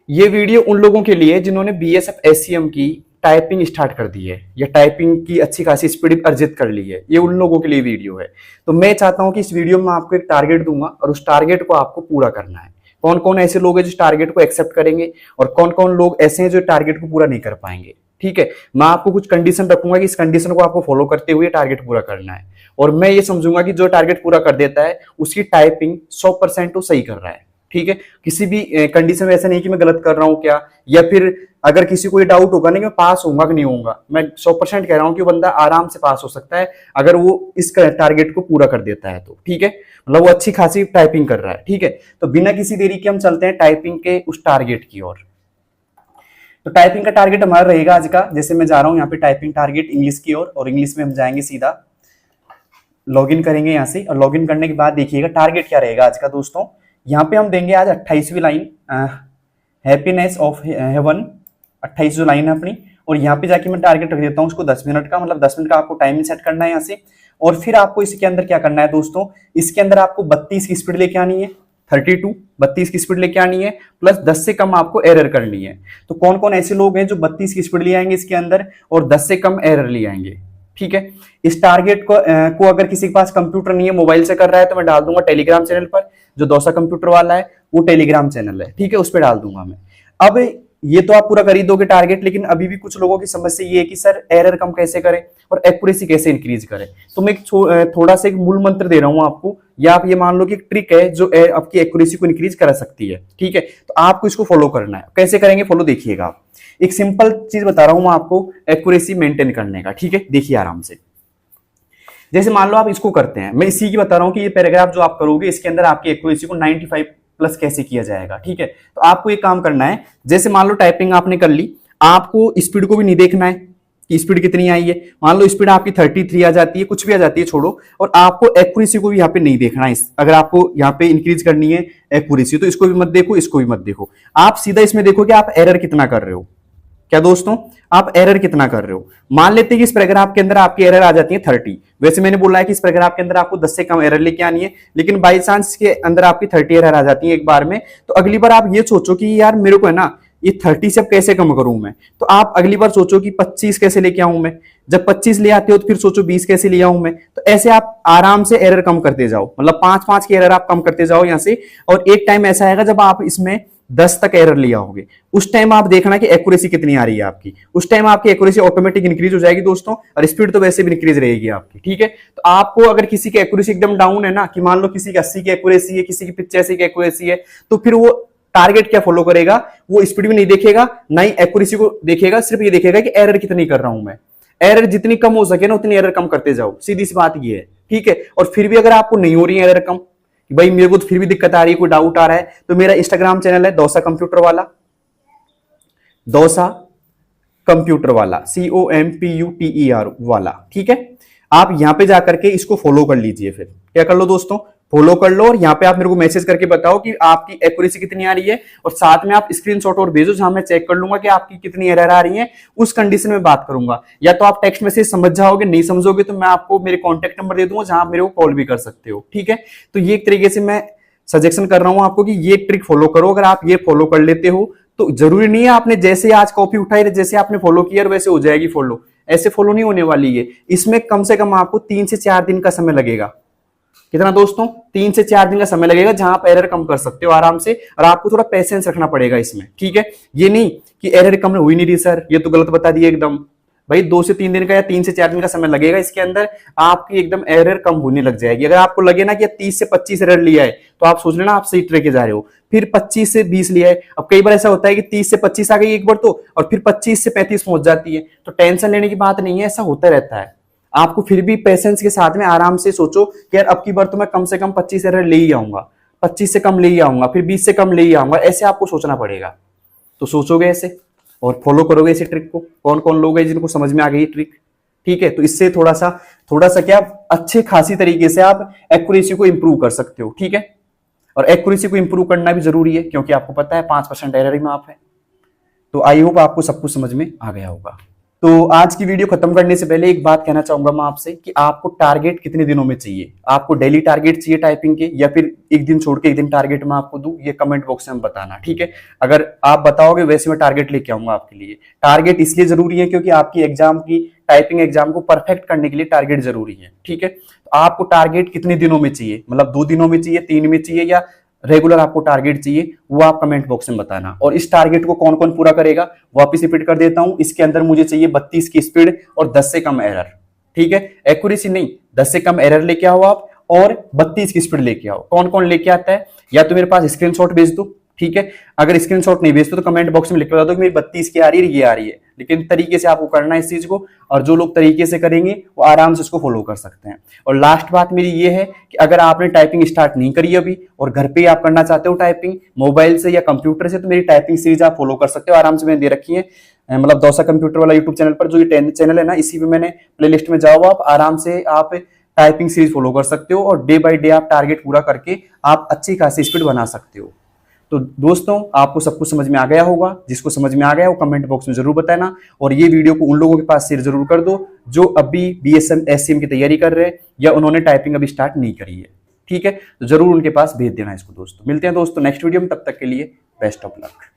ये वीडियो उन लोगों के लिए जिन्होंने बीएसएफ एससीएम की टाइपिंग स्टार्ट कर दी है या टाइपिंग की अच्छी खासी स्पीड अर्जित कर ली है, ये उन लोगों के लिए वीडियो है। तो मैं चाहता हूं कि इस वीडियो में आपको एक टारगेट दूंगा और उस टारगेट को आपको पूरा करना है। कौन कौन ऐसे लोग हैं जो टारगेट को एक्सेप्ट करेंगे और कौन कौन लोग ऐसे हैं जो टारगेट को पूरा नहीं कर पाएंगे। ठीक है, मैं आपको कुछ कंडीशन रखूंगा कि इस कंडीशन को आपको फॉलो करते हुए टारगेट पूरा करना है और मैं ये समझूंगा कि जो टारगेट पूरा कर देता है उसकी टाइपिंग 100% तो सही कर रहा है। ठीक है, किसी भी कंडीशन में ऐसा नहीं कि मैं गलत कर रहा हूं क्या, या फिर अगर किसी को ये डाउट होगा नहीं मैं पास होऊंगा कि नहीं होऊंगा, मैं 100% कह रहा हूं कि बंदा आराम से पास हो सकता है अगर वो इस टारगेट को पूरा कर देता है तो। ठीक है, मतलब वो अच्छी खासी टाइपिंग कर रहा है। ठीक है, तो बिना किसी देरी के हम चलते हैं टाइपिंग के उस टारगेट की ओर। तो टाइपिंग का टारगेट हमारा रहेगा आज का, जैसे मैं जा रहा हूं यहाँ पे टाइपिंग टारगेट इंग्लिश की ओर, और इंग्लिश में हम जाएंगे सीधा लॉगिन करेंगे यहाँ से, और लॉगिन करने के बाद देखिएगा टारगेट क्या रहेगा आज का दोस्तों। यहाँ पे हम देंगे आज 28वीं लाइन, हैप्पीनेस ऑफ हेवन, 28 जो लाइन है अपनी, और यहाँ पे जाके मैं टारगेट रख देता हूँ उसको 10 मिनट का, मतलब 10 मिनट का आपको टाइमिंग सेट करना है यहाँ से। और फिर आपको इसके अंदर क्या करना है दोस्तों, इसके अंदर आपको 32 की स्पीड लेके आनी है, 32 की स्पीड लेके आनी है, प्लस 10 से कम आपको एरर करनी है। तो कौन कौन ऐसे लोग हैं जो 32 की स्पीड ले आएंगे इसके अंदर और 10 से कम एरर ले आएंगे। ठीक है, इस टारगेट को अगर किसी के पास कंप्यूटर नहीं है, मोबाइल से कर रहा है, तो मैं डाल दूंगा टेलीग्राम चैनल पर, जो दोसा कंप्यूटर वाला है वो टेलीग्राम चैनल है। ठीक है, उस पर डाल दूंगा मैं। अब ये तो आप पूरा कर ही दोगे टारगेट, लेकिन अभी भी कुछ लोगों की समस्या ये है कि सर एरर कम कैसे करें और एक्यूरेसी कैसे इंक्रीज करें। तो मैं थोड़ा सा एक मूल मंत्र दे रहा हूं आपको, या आप ये मान लो कि एक ट्रिक है जो आपकी एक्यूरेसी को इंक्रीज करा सकती है। ठीक है, तो आपको इसको फॉलो करना है। कैसे करेंगे फॉलो, देखिएगा आप। एक सिंपल चीज बता रहा हूं आपको एक्यूरेसी मेंटेन करने का। ठीक है, देखिए आराम से। जैसे मान लो आप इसको करते हैं, मैं इसी की बता रहा हूं कि ये पैराग्राफ जो आप करोगे इसके अंदर आपकी एक्यूरेसी को 95 प्लस कैसे किया जाएगा। ठीक है, तो आपको एक काम करना है, जैसे मान लो टाइपिंग आपने कर ली, आपको स्पीड को भी नहीं देखना है कि स्पीड कितनी आई है। मान लो स्पीड आपकी 33 आ जाती है, कुछ भी आ जाती है छोड़ो, और आपको एक्यूरेसी को भी यहाँ पे नहीं देखना है। अगर आपको यहाँ पे इंक्रीज करनी है एक्यूरेसी, तो इसको भी मत देखो, इसको भी मत देखो, आप सीधा इसमें देखो कि आप एरर कितना कर रहे हो। क्या दोस्तों, आप एरर कितना कर रहे हो। मान लेते हैं कि इस पैराग्राफ के अंदर आपकी एरर आ जाती है 30, वैसे मैंने बोला है कि इस पैराग्राफ के अंदर आपको 10 से कम एरर लेके आनी है, लेकिन बाई चांस के अंदर आपकी 30 एरर आ जाती है एक बार में, तो अगली बार आप ये सोचो कि यार मेरे को है ना ये 30 से अब कैसे कम करूं मैं, तो आप अगली बार सोचो कि 25 कैसे लेके आऊं मैं। जब 25 ले आते हो तो फिर सोचो 20 कैसे ले आऊं मैं। तो ऐसे आप आराम से एरर कम करते जाओ, मतलब 5-5 की एरर आप कम करते जाओ यहाँ से। और एक टाइम ऐसा आएगा जब आप इसमें 10 तक एरर लिया होगे, उस टाइम आप देखना कि एक्यूरेसी कितनी आ रही है आपकी, उस टाइम आपकी एक्यूरेसी ऑटोमेटिक इंक्रीज हो जाएगी दोस्तों, और स्पीड तो वैसे भी इंक्रीज रहेगी आपकी। ठीक है, तो आपको अगर किसी की एक्यूरेसी एकदम डाउन है ना, कि मान लो किसी की 80 की एक्यूरेसी है, किसी की 85 की एक्यूरेसी है, तो फिर वो टारगेट क्या फॉलो करेगा, वो स्पीड भी नहीं देखेगा, ना ही एक्यूरेसी को देखेगा, सिर्फ ये देखेगा कि एरर कितनी कर रहा हूं मैं। एरर जितनी कम हो सके ना उतनी एरर कम करते जाओ, सीधी सी बात ये है। ठीक है, और फिर भी अगर आपको नहीं हो रही है एरर कम, भाई मेरे को तो फिर भी दिक्कत आ रही है, कोई डाउट आ रहा है, तो मेरा इंस्टाग्राम चैनल है दोसा कंप्यूटर वाला, दोसा कंप्यूटर वाला, COMPUTER वाला। ठीक है, आप यहां पे जाकर के इसको फॉलो कर लीजिए। फिर क्या कर लो दोस्तों, फॉलो कर लो, और यहाँ पे आप मेरे को मैसेज करके बताओ कि आपकी एक्यूरेसी कितनी आ रही है, और साथ में आप स्क्रीनशॉट और भेजो जहां मैं चेक कर लूंगा कि आपकी कितनी एरर आ रही है, उस कंडीशन में बात करूंगा। या तो आप टेक्स्ट मैसेज समझ जाओगे, नहीं समझोगे तो मैं आपको मेरे कॉन्टेक्ट नंबर दे दूंगा जहां आप मेरे को कॉल भी कर सकते हो। ठीक है, तो ये एक तरीके से मैं सजेशन कर रहा हूं आपको कि ये ट्रिक फॉलो करो। अगर आप ये फॉलो कर लेते हो तो जरूरी नहीं है आपने जैसे आज कॉपी उठाई जैसे आपने फॉलो किया वैसे हो जाएगी फॉलो, ऐसे फॉलो नहीं होने वाली है। इसमें कम से कम आपको 3 से 4 दिन का समय लगेगा। कितना दोस्तों, 3 से 4 दिन का समय लगेगा, जहां आप एरर कम कर सकते हो आराम से, और आपको थोड़ा पेशेंस रखना पड़ेगा इसमें। ठीक है, ये नहीं कि एरर कम हुई नहीं रही सर, ये तो गलत बता दिया एकदम। भाई 2 से 3 दिन का या 3 से 4 दिन का समय लगेगा, इसके अंदर आपकी एकदम एरर कम होने लग जाएगी। अगर आपको लगे ना कि 30 से 25 एरर लिया है, तो आप सोच लेना आप सही ट्रैक के जा रहे हो। फिर 25 से 20 लिया है, अब कई बार ऐसा होता है कि 30 से 25 आ गई एक बार तो, और फिर 25 से 35 पहुंच जाती है, तो टेंशन लेने की बात नहीं है, ऐसा होता रहता है। आपको फिर भी पेशेंस के साथ में आराम से सोचो कि यार अब की बार तो मैं कम से कम 25 एरर ले ही आऊंगा, 25 से कम ले ही आऊंगा, फिर 20 से कम ले ही आऊंगा, ऐसे आपको सोचना पड़ेगा। तो सोचोगे ऐसे और फॉलो करोगे इस ट्रिक को। कौन कौन लोग हैं जिनको समझ में आ गई ट्रिक। ठीक है, तो इससे थोड़ा सा क्या अच्छे खासी तरीके से आप एक्यूरेसी को इंप्रूव कर सकते हो। ठीक है, और एक्यूरेसी को इंप्रूव करना भी जरूरी है, क्योंकि आपको पता है 5% एरर ही माफ है। तो आई होप आपको सब कुछ समझ में आ गया होगा। तो आज की वीडियो खत्म करने से पहले एक बात कहना चाहूंगा मैं आपसे कि आपको टारगेट कितने दिनों में चाहिए। आपको डेली टारगेट चाहिए टाइपिंग के, या फिर एक दिन छोड़ के एक दिन टारगेट मैं आपको दूं, ये कमेंट बॉक्स में बताना, ठीक है। अगर आप बताओगे वैसे मैं टारगेट लेके आऊंगा आपके लिए। टारगेट इसलिए जरूरी है क्योंकि आपकी एग्जाम की टाइपिंग एग्जाम को परफेक्ट करने के लिए टारगेट जरूरी है, ठीक है। तो आपको टारगेट कितने दिनों में चाहिए, मतलब 2 दिनों में चाहिए, 3 में चाहिए, या रेगुलर आपको टारगेट चाहिए, वो आप कमेंट बॉक्स में बताना। और इस टारगेट को कौन कौन पूरा करेगा वापस रिपीट कर देता हूं। इसके अंदर मुझे चाहिए 32 की स्पीड और 10 से कम एरर, ठीक है। एक्यूरेसी नहीं, 10 से कम एरर लेके आओ आप और 32 की स्पीड लेके आओ। कौन कौन लेके आता है, या तो मेरे पास स्क्रीनशॉट भेज दो, ठीक है। अगर स्क्रीनशॉट नहीं भेजते तो कमेंट बॉक्स में लिख बता दो कि मेरी 32 की आ रही है, ये आ रही है। लेकिन तरीके से आपको करना है इस चीज को, और जो लोग तरीके से करेंगे वो आराम से इसको फॉलो कर सकते हैं। और लास्ट बात मेरी ये है कि अगर आपने टाइपिंग स्टार्ट नहीं करी अभी और घर पे ही आप करना चाहते हो टाइपिंग मोबाइल से या कंप्यूटर से, तो मेरी टाइपिंग सीरीज आप फॉलो कर सकते हो। आराम से मैंने दे रखी है, मतलब दौसा कंप्यूटर वाला यूट्यूब चैनल पर, जो ये चैनल है ना, इसी पे मैंने प्लेलिस्ट में जाओ, आप आराम से आप टाइपिंग सीरीज फॉलो कर सकते हो और डे बाय डे आप टारगेट पूरा करके आप अच्छी खासी स्पीड बना सकते हो। तो दोस्तों, आपको सब कुछ समझ में आ गया होगा। जिसको समझ में आ गया वो कमेंट बॉक्स में जरूर बताना, और ये वीडियो को उन लोगों के पास शेयर जरूर कर दो जो अभी बीएसएम एससीएम की तैयारी कर रहे हैं या उन्होंने टाइपिंग अभी स्टार्ट नहीं करी है, ठीक है। तो जरूर उनके पास भेज देना इसको दोस्तों। मिलते हैं दोस्तों नेक्स्ट वीडियो में, तब तक के लिए बेस्ट ऑफ लक।